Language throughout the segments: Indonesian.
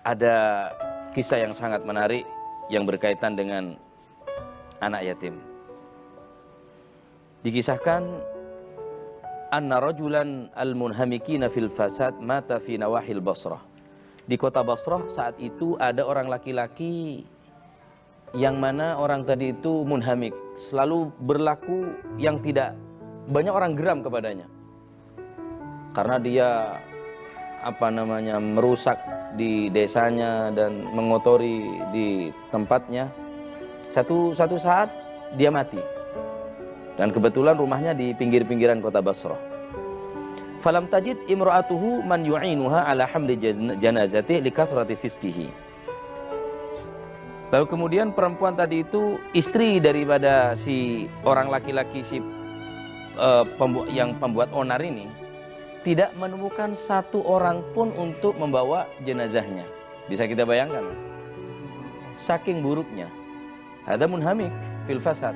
ada kisah yang sangat menarik yang berkaitan dengan anak yatim. Dikisahkan anna rajulan al-munhamikina fil fasad mata fi nawahil Basrah. Di kota Basrah saat itu ada orang laki-laki yang mana orang tadi itu munhamik, selalu berlaku yang tidak banyak orang geram kepadanya. Karena dia merusak di desanya dan mengotori di tempatnya. Satu saat dia mati. Dan kebetulan rumahnya di pinggir-pinggiran kota Basrah. Falam tajid imra'atuhu man yu'inuha ala hamli janazati likathrati fisqihi. Lalu kemudian perempuan tadi itu istri daripada si orang laki-laki yang pembuat onar ini tidak menemukan satu orang pun untuk membawa jenazahnya. Bisa kita bayangkan, Mas? Saking buruknya. Ada munhamik fil fasad.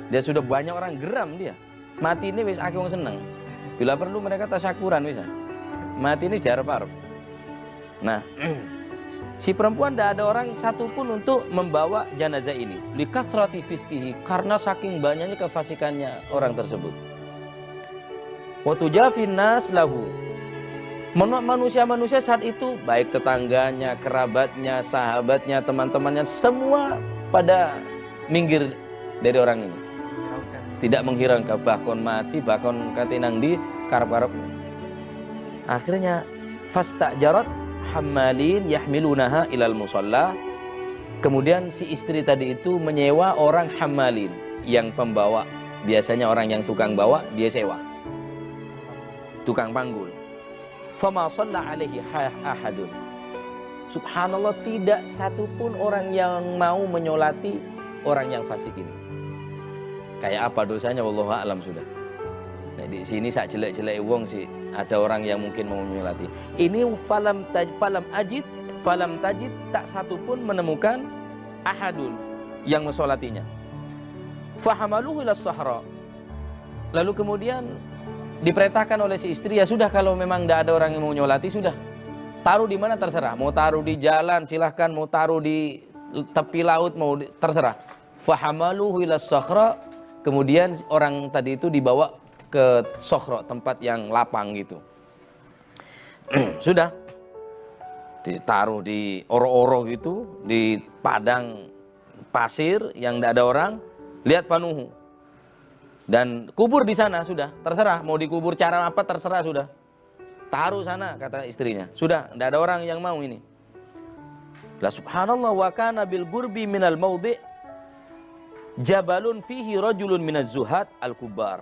Dia sudah banyak orang geram dia. Mati ini wis akeh wong seneng. Bila perlu mereka tasyakuran bisa. Mati ini jarep-arep. Nah, si perempuan tidak ada orang satu pun untuk membawa jenazah ini. Likathrati fisqihi, karena saking banyaknya kefasikannya orang tersebut. Wa tujafin nas lahu. Manusia-manusia saat itu, baik tetangganya, kerabatnya, sahabatnya, teman-temannya, semua pada minggir dari orang ini. Tidak menghiraukan, bahkan mati, bahkan katinang di karep-karep. Akhirnya fastajarat hammalin yahmilunaha ilal musalla. Kemudian si istri tadi itu menyewa orang hammalin yang pembawa. Biasanya orang yang tukang bawa dia sewa. Tukang panggul. Fama shalla alaihi ahadun. Subhanallah, tidak satupun orang yang mau menyolati orang yang fasik ini. Kayak apa dosanya wallahu a'lam sudah. Nah, di sini sak jelek-jelek wong sih ada orang yang mungkin mau menyolati. Ini falam tajid tak satupun menemukan ahadun yang mensolatinya. Fahamaluhu ila sahra. Lalu kemudian diperintahkan oleh si istri, ya sudah kalau memang tidak ada orang yang mau menyolati, sudah taruh di mana terserah. Mau taruh di jalan silahkan, mau taruh di tepi laut mau terserah. Fahamaluhu ila sahra. Kemudian orang tadi itu dibawa ke Sokhro, tempat yang lapang gitu. Sudah ditaruh di oro-oro gitu, di padang pasir yang tidak ada orang. Lihat fanuhu, dan kubur di sana, sudah terserah mau dikubur cara apa terserah, sudah taruh sana, kata istrinya. Sudah tidak ada orang yang mau ini. La subhanallah, wa kana bil gurbi minal maudhi' jabalun fihi rajulun minaz zuhad al-kubar.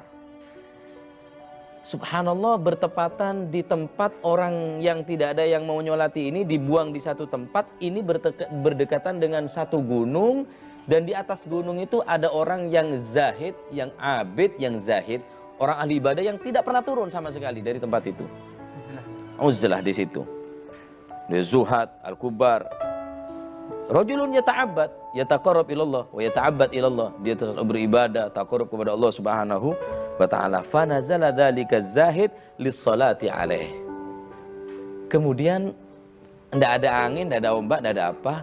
Subhanallah, bertepatan di tempat orang yang tidak ada yang mau nyolati ini dibuang di satu tempat. Ini berdekatan dengan satu gunung, dan di atas gunung itu ada orang yang zahid, yang abid, yang zahid, orang ahli ibadah yang tidak pernah turun sama sekali dari tempat itu. Uzlah di situ. Di zuhad al-kubar. Rajulun yata'abbad, yataqarrab ilallah wa yata'abbad ilallah. Dia terus beribadah, taqarrub kepada Allah Subhanahu wa ta'ala. Fa nazala dzalika zahid lis-salati alaih. Kemudian tidak ada angin, tidak ada ombak, tidak ada apa.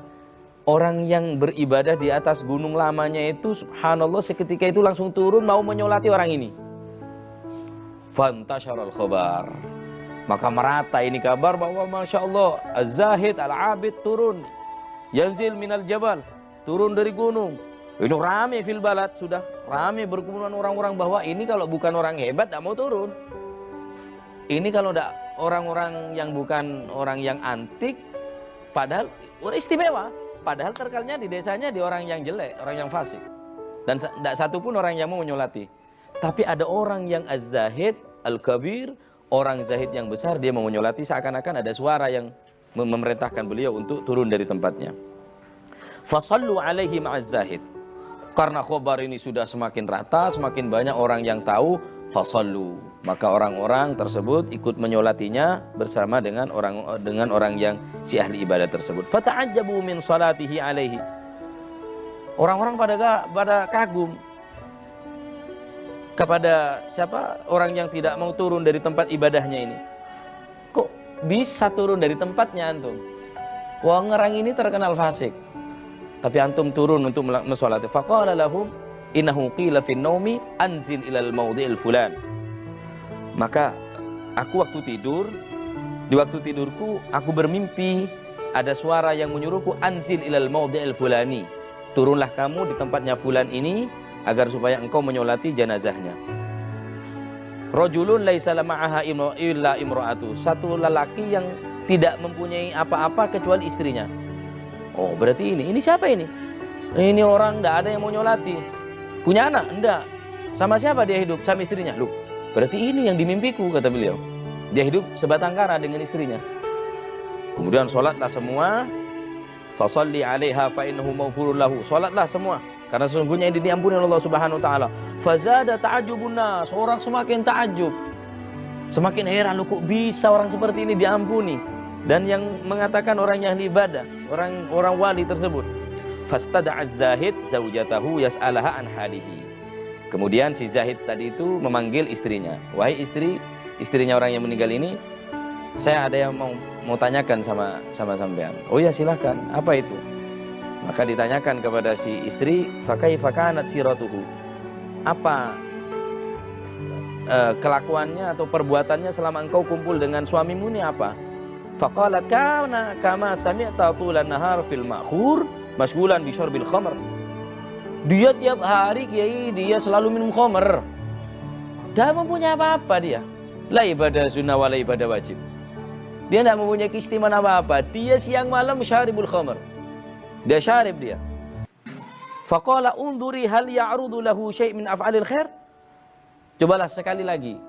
Orang yang beribadah di atas gunung lamanya itu, subhanallah, seketika itu langsung turun mau menyolati orang ini. Fantasharal khabar. Maka merata ini kabar bahwa Masya Allah, az-zahid al-abid turun. Yanzil minal jabal, turun dari gunung. Ini rame fil balad, sudah rame berkerumun orang-orang bahwa ini kalau bukan orang hebat tidak mau turun. Ini kalau tidak orang-orang yang bukan orang yang antik, padahal orang istimewa, padahal terkalnya di desanya di orang yang jelek, orang yang fasik. Dan tidak satu pun orang yang mau menyolati. Tapi ada orang yang az-zahid al-kabir, orang zahid yang besar, dia mau menyolati, seakan-akan ada suara yang memerintahkan beliau untuk turun dari tempatnya. Fasallu alaihi ma'az zahid. Karena khobar ini sudah semakin rata, semakin banyak orang yang tahu, fasallu. Maka orang-orang tersebut ikut menyolatinya bersama dengan orang yang si ahli ibadah tersebut. Fata'ajjabu min salatihi alaihi. Orang-orang pada kagum kepada siapa? Orang yang tidak mau turun dari tempat ibadahnya ini. Kok bisa turun dari tempatnya antum? Wah, ngerang ini terkenal fasik. Tapi antum turun untuk mensolati. Faqala lahum innahu qila fin naumi anzil ilal maudhi'il fulan. Maka aku waktu tidur, di waktu tidurku aku bermimpi ada suara yang menyuruhku anzil ilal maudhi'il fulani. Turunlah kamu di tempatnya fulan ini agar supaya engkau menyolati jenazahnya. Rajulun laisa ma'aha illa imra'atu. Satu lelaki yang tidak mempunyai apa-apa kecuali istrinya. Oh, berarti ini siapa ini? Ini orang tidak ada yang mau nyolati. Punya anak? Enggak. Sama siapa dia hidup? Sama istrinya. Loh, berarti ini yang dimimpiku, kata beliau. Dia hidup sebatang kara dengan istrinya. Kemudian sholatlah semua. Fasalli 'alaiha fa innahu maghfurun lahu. Sholatlah semua karena sesungguhnya ini diampuni oleh Allah Subhanahu wa taala. Fazada ta'ajjubun nas. Orang semakin ta'ajjub. Semakin heran, loh kok bisa orang seperti ini diampuni? Dan yang mengatakan orang yang ibadah, orang wali tersebut. Fastada'az Zahid zaujatahu yas'alaha an halihi. Kemudian si Zahid tadi itu memanggil istrinya. Wahai istri, istrinya orang yang meninggal ini, saya ada yang mau tanyakan sama sampean. Oh ya, silahkan. Apa itu? Maka ditanyakan kepada si istri, fakaifa kanat siratuhu. Apa kelakuannya atau perbuatannya selama engkau kumpul dengan suamimu ini apa? Faqalat kana kama sami'ta tulan nahar fil ma'khur mashghulan bi syurbil khamr. Dia tiap hari kiai dia selalu minum khamr. Dia mempunyai apa-apa dia? La ibadah sunnah wala ibadah wajib. Dia tidak mempunyai keistimewaan apa-apa. Dia siang malam syaribul khamr. Dia syarib dia. Faqala unzuri hal ya'rudu lahu syai' min af'alil khair. Cobalah sekali lagi.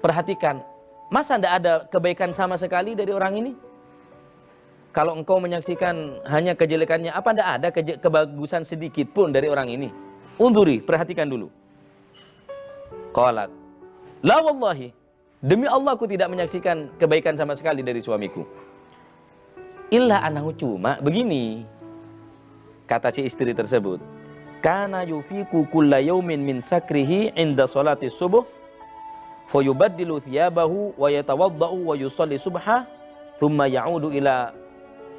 Perhatikan. Masa tidak ada kebaikan sama sekali dari orang ini? Kalau engkau menyaksikan hanya kejelekannya, apa tidak ada kebagusan sedikit pun dari orang ini? Unduri, perhatikan dulu. Qalat, la wallahi, demi Allah aku tidak menyaksikan kebaikan sama sekali dari suamiku. Illa anahu, cuma begini, kata si istri tersebut. Kana yufiku kulla yawmin min sakrihi inda salati subuh. Fayubaddilu thiyabahu wa yatawadda'u wa yusalli subha thumma ya'udu ila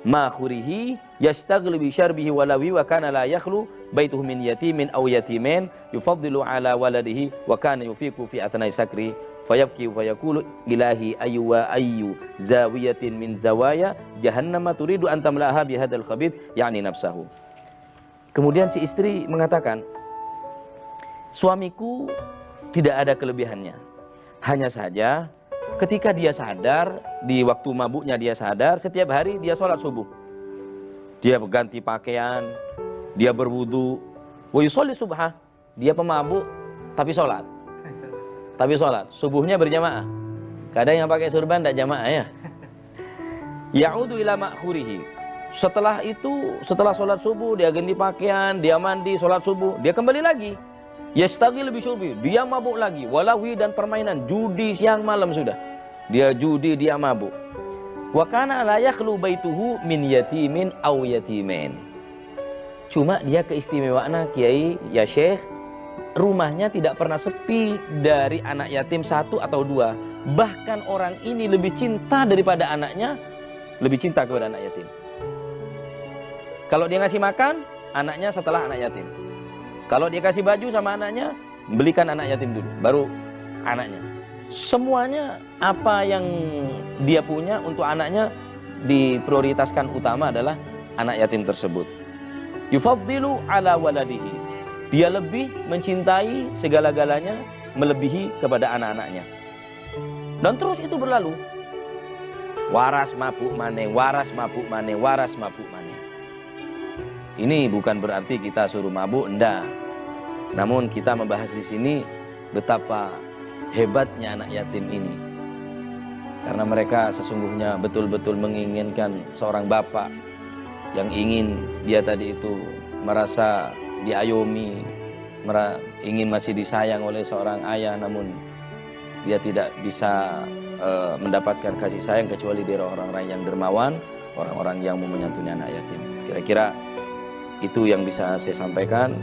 makhurihi yastaghlu bi syarbihi walawi wa kana la yakhlu baituhu min yatimin aw yatimain yufaddilu ala waladihi wa kana yufiku fi athnai sakri fayabki wa yaqulu ilahi ayyu wa ayyu zawiyatin min zawaya jahannama turidu an tamlaha bi hadzal khabith yani nafsahu. Kemudian si istri mengatakan, suamiku tidak ada kelebihannya. Hanya saja ketika dia sadar, di waktu mabuknya dia sadar, setiap hari dia sholat subuh. Dia berganti pakaian, dia berwudu, wa yusolli subha, dia pemabuk tapi sholat. Tapi sholat, subuhnya berjamaah. Kadang yang pakai surban tidak jamaah ya. Ya'udu ila ma'khurihi. Setelah itu, setelah sholat subuh, dia ganti pakaian, dia mandi, sholat subuh, dia kembali lagi. Yastaghil bi syurbi, dia mabuk lagi, walawi dan permainan, judi siang malam sudah. Dia judi, dia mabuk. Wa kana la yakhlu baituhu min yatimin aw yatimain. Cuma dia keistimewaan kiai ya Syekh, rumahnya tidak pernah sepi dari anak yatim satu atau dua. Bahkan orang ini lebih cinta daripada anaknya, lebih cinta kepada anak yatim. Kalau dia ngasih makan, anaknya setelah anak yatim. Kalau dia kasih baju sama anaknya, belikan anak yatim dulu, baru anaknya. Semuanya apa yang dia punya untuk anaknya diprioritaskan utama adalah anak yatim tersebut. Yufaddilu ala waladihi. Dia lebih mencintai segala-galanya melebihi kepada anak-anaknya. Dan terus itu berlalu. Waras mabuk maneh, waras mabuk maneh, waras mabuk maneh. Ini bukan berarti kita suruh mabuk, enggak. Namun kita membahas di sini betapa hebatnya anak yatim ini. Karena mereka sesungguhnya betul-betul menginginkan seorang bapak yang ingin dia tadi itu merasa diayomi, ingin masih disayang oleh seorang ayah, namun dia tidak bisa mendapatkan kasih sayang kecuali dari orang-orang yang dermawan, orang-orang yang mau menyantuni anak yatim. Kira-kira itu yang bisa saya sampaikan.